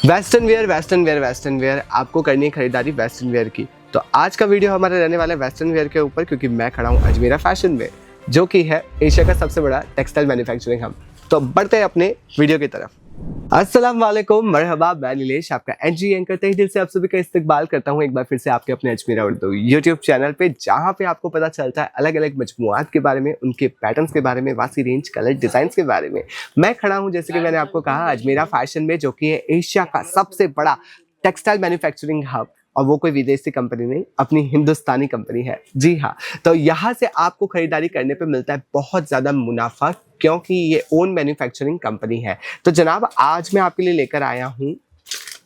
Western wear आपको करनी है खरीदारी वेस्टर्न वेयर की। तो आज का वीडियो हमारा रहने वाला है वेस्टर्न वेयर के ऊपर, क्योंकि मैं खड़ा हूँ अजमेरा फैशन में, जो कि है एशिया का सबसे बड़ा टेक्सटाइल मैन्युफैक्चरिंग हब। तो बढ़ते हैं अपने वीडियो की तरफ। अस्सलाम वालेकुम, मरहबा, मैं नीलेश आपका एनजी एंकर तहे दिल से आप सभी का इस्तकबाल करता हूं एक बार फिर से आपके अपने अजमेरा उर्दू यूट्यूब चैनल पे, जहां पे आपको पता चलता है अलग अलग मजमुआत के बारे में, उनके पैटर्न्स के बारे में, वासी रेंज, कलर, डिजाइन्स के बारे में। मैं खड़ा हूं जैसे कि मैंने आपको कहा अजमेरा फैशन में, जो कि है एशिया का सबसे बड़ा टेक्सटाइल मैन्युफैक्चरिंग हब, और वो कोई विदेशी कंपनी नहीं, अपनी हिंदुस्तानी कंपनी है। जी हाँ, तो यहाँ से आपको खरीदारी करने पे मिलता है बहुत ज़्यादा मुनाफा, क्योंकि ये ओन मैन्युफैक्चरिंग कंपनी है। तो जनाब, आज मैं आपके लिए लेकर आया हूँ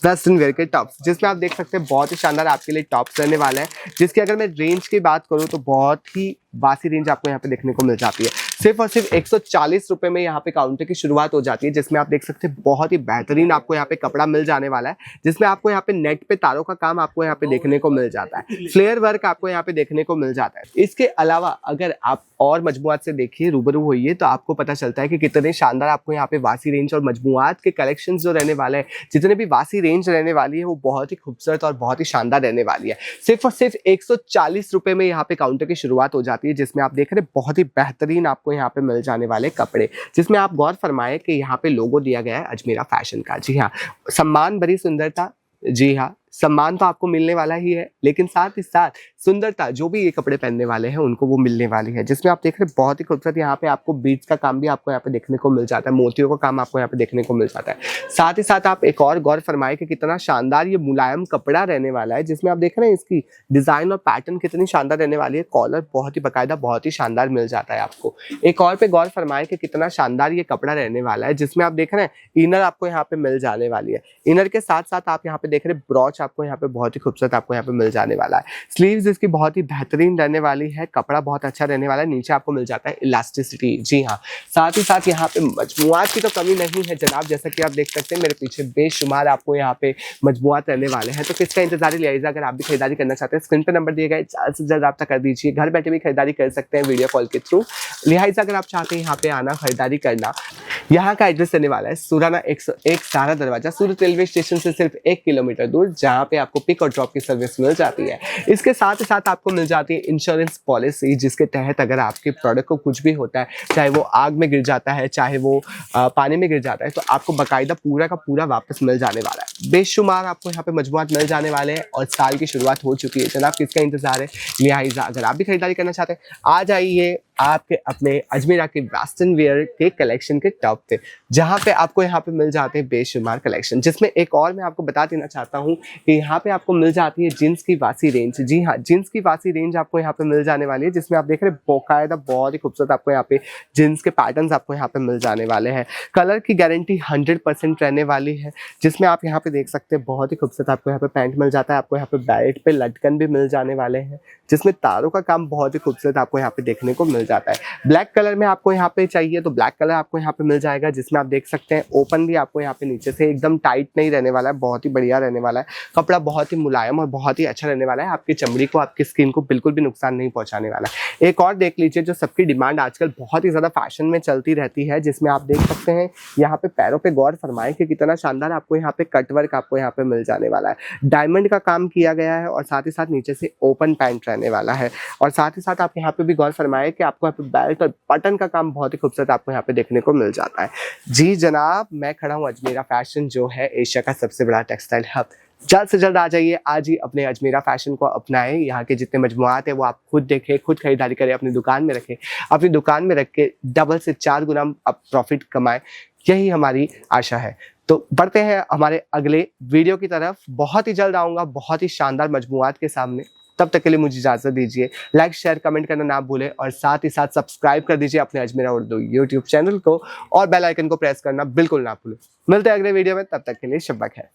वेस्टर्न वेयर के टॉप्स, जिसमें आप देख सकते हैं बहुत ही शानदार आपके लिए टॉप्स रहने वाला है, जिसकी अगर मैं रेंज की बात करूँ तो बहुत ही बासी रेंज आपको यहाँ पे देखने को मिल जाती है। सिर्फ और सिर्फ 140 रुपए में यहाँ पे काउंटर की शुरुआत हो जाती है, जिसमें आप देख सकते हैं बहुत ही बेहतरीन आपको यहाँ पे कपड़ा मिल जाने वाला है, जिसमें आपको यहाँ पे नेट पे तारों का काम आपको यहाँ पे देखने को मिल जाता है, फ्लेयर वर्क आपको यहाँ पे देखने को मिल जाता है। इसके अलावा अगर आप और मजमुआत से देखिए, रूबरू होइए, तो आपको पता चलता है कि कितने शानदार आपको यहाँ पे वासी रेंज और मजमुआत के कलेक्शन जो रहने वाले हैं, जितने भी वासी रेंज रहने वाली है, वो बहुत ही खूबसूरत और बहुत ही शानदार रहने वाली है। सिर्फ और सिर्फ 140 रुपए में यहाँ पे काउंटर की शुरुआत हो जाती है, जिसमें आप देख रहे हैं बहुत ही बेहतरीन आपको यहाँ पे मिल जाने वाले कपड़े, जिसमें आप गौर फरमाए कि यहाँ पे लोगो दिया गया है अजमेरा फैशन का। जी हाँ, सम्मान भरी सुंदरता, जी हाँ, सम्मान तो आपको मिलने वाला ही है, लेकिन साथ ही साथ सुंदरता जो भी ये कपड़े पहनने वाले हैं उनको वो मिलने वाली है, जिसमें आप देख रहे हैं बहुत ही खूबसूरत यहाँ पे आपको बीट्स का काम भी आपको यहाँ पे देखने को मिल जाता है, मोतियों का काम आपको यहाँ पे देखने को मिल जाता है। साथ ही साथ आप एक और गौर फरमाए कि कितना शानदार ये मुलायम कपड़ा रहने वाला है, जिसमें आप देख रहे हैं इसकी डिजाइन और पैटर्न कितनी शानदार रहने वाली है। कॉलर बहुत ही बाकायदा बहुत ही शानदार मिल जाता है आपको। एक और पे गौर फरमाए कि कितना शानदार ये कपड़ा रहने वाला है, जिसमें आप देख रहे हैं इनर आपको यहाँ पे मिल जाने वाली है। इनर के साथ साथ आप यहाँ पे देख रहे हैं ब्रॉच आपको यहाँ पे बहुत ही खूबसूरत आपको यहाँ पे मिल जाने वाला है। स्लीव्स इसकी बहुत ही बेहतरीन रहने वाली है, कपड़ा बहुत अच्छा रहने वाला है, नीचे आपको मिल जाता है इलास्टिसिटी। जी हाँ, साथ ही साथ यहाँ पे मजमुआत की तो कमी नहीं है जनाब, जैसा कि आप देख सकते हैं मेरे पीछे बेशुमार आपको यहाँ पे मजमुआत रहने वाले हैं। तो किसका इंतजार लिया, अगर आप भी खरीदारी करना चाहते हैं, स्क्रीन पर नंबर दिए गए, जल्द से जल्द रब्ता कर दीजिए। घर बैठे भी खरीदारी कर सकते हैं वीडियो कॉल के थ्रू। लिहाजा अगर आप चाहते हैं यहाँ पे आना, खरीदारी करना, यहाँ का एड्रेस रहने वाला है सुराना 101 सारा दरवाजा, सूरत रेलवे स्टेशन से सिर्फ 1 किलोमीटर दूर, जहाँ पे आपको पिक और ड्रॉप की सर्विस मिल जाती है। इसके साथ ही साथ आपको मिल जाती है इंश्योरेंस पॉलिसी, जिसके तहत अगर आपके प्रोडक्ट को कुछ भी होता है, चाहे वो आग में गिर जाता है, चाहे वो पानी में गिर जाता है, तो आपको बाकायदा पूरा का पूरा वापस मिल जाने वाला है। बेशुमार आपको यहाँ पे मजमुआत मिल जाने वाले हैं और साल की शुरुआत हो चुकी है जनाब, किसका इंतजार है। लिहाजा अगर आप भी खरीदारी करना चाहते हैं, आ जाइए आपके अपने अजमेरा के वेस्टर्न वेयर के कलेक्शन के टॉप पे, जहाँ पे आपको यहाँ पे मिल जाते हैं बेशुमार कलेक्शन। जिसमें एक और मैं आपको बता देना चाहता हूँ कि यहाँ पे आपको मिल जाती है जींस की वासी रेंज। जी हाँ, जींस की वासी रेंज आपको यहाँ पे मिल जाने वाली है, जिसमें आप देख रहे हैं बाकायदा बहुत ही खूबसूरत आपको यहाँ पे जींस के पैटर्न्स आपको यहाँ पे मिल जाने वाले हैं। कलर की गारंटी 100% रहने वाली है, जिसमें आप यहाँ पे देख सकते हैं बहुत ही खूबसूरत आपको यहाँ पे पैंट मिल जाता है, आपको यहाँ पे बेल्ट पे लटकन भी मिल जाने वाले हैं, जिसमें तारों का काम बहुत ही खूबसूरत आपको यहाँ पे देखने को मिल जाता है। ब्लैक कलर में आपको यहाँ पे चाहिए तो ब्लैक कलर आपको यहाँ पे मिल जाएगा, जिसमें आप देख सकते हैं ओपन भी आपको यहाँ पे नीचे से एकदम टाइट नहीं रहने वाला है, बहुत ही बढ़िया रहने वाला है। कपड़ा बहुत ही मुलायम और बहुत ही अच्छा रहने वाला है, आपकी चमड़ी को, आपकी स्किन को बिल्कुल भी नुकसान नहीं पहुंचाने वाला है। एक और देख लीजिए जो सबकी डिमांड आजकल बहुत ही ज्यादा फैशन में चलती रहती है, जिसमें आप देख सकते हैं यहाँ पे पैरों पे गौर फरमाएं कि कितना शानदार आपको यहाँ पे कटवर्क आपको यहाँ पे मिल जाने वाला है। डायमंड का काम किया गया है और साथ ही साथ नीचे से ओपन पैंट रहने वाला है, और साथ ही साथ आप यहाँ पे भी गौर फरमाएं कि आपको यहाँ पे बेल्ट और बटन का काम बहुत ही खूबसूरत आपको यहाँ पे देखने को मिल जाता है। जी जनाब, मैं खड़ा हूँ अजमेरा फैशन, जो है एशिया का सबसे बड़ा टेक्सटाइल हब। जल्द से जल्द आ जाइए, आज ही अपने अजमेरा फैशन को अपनाएं। यहाँ के जितने मजमुआत हैं वो आप खुद देखें, खुद खरीदारी करें, अपनी दुकान में रखें, अपनी दुकान में रख के डबल से 4 गुना आप प्रॉफिट कमाएं, यही हमारी आशा है। तो बढ़ते हैं हमारे अगले वीडियो की तरफ। बहुत ही जल्द आऊँगा बहुत ही शानदार मजमुआत के सामने, तब तक के लिए मुझे इजाजत दीजिए। लाइक शेयर कमेंट करना ना भूलें, और साथ ही साथ सब्सक्राइब कर दीजिए अपने अजमेरा उर्दू यूट्यूब चैनल को, और बेल आइकन को प्रेस करना बिल्कुल ना भूलें। मिलते हैं अगले वीडियो में, तब तक के लिए शब्बा खैर।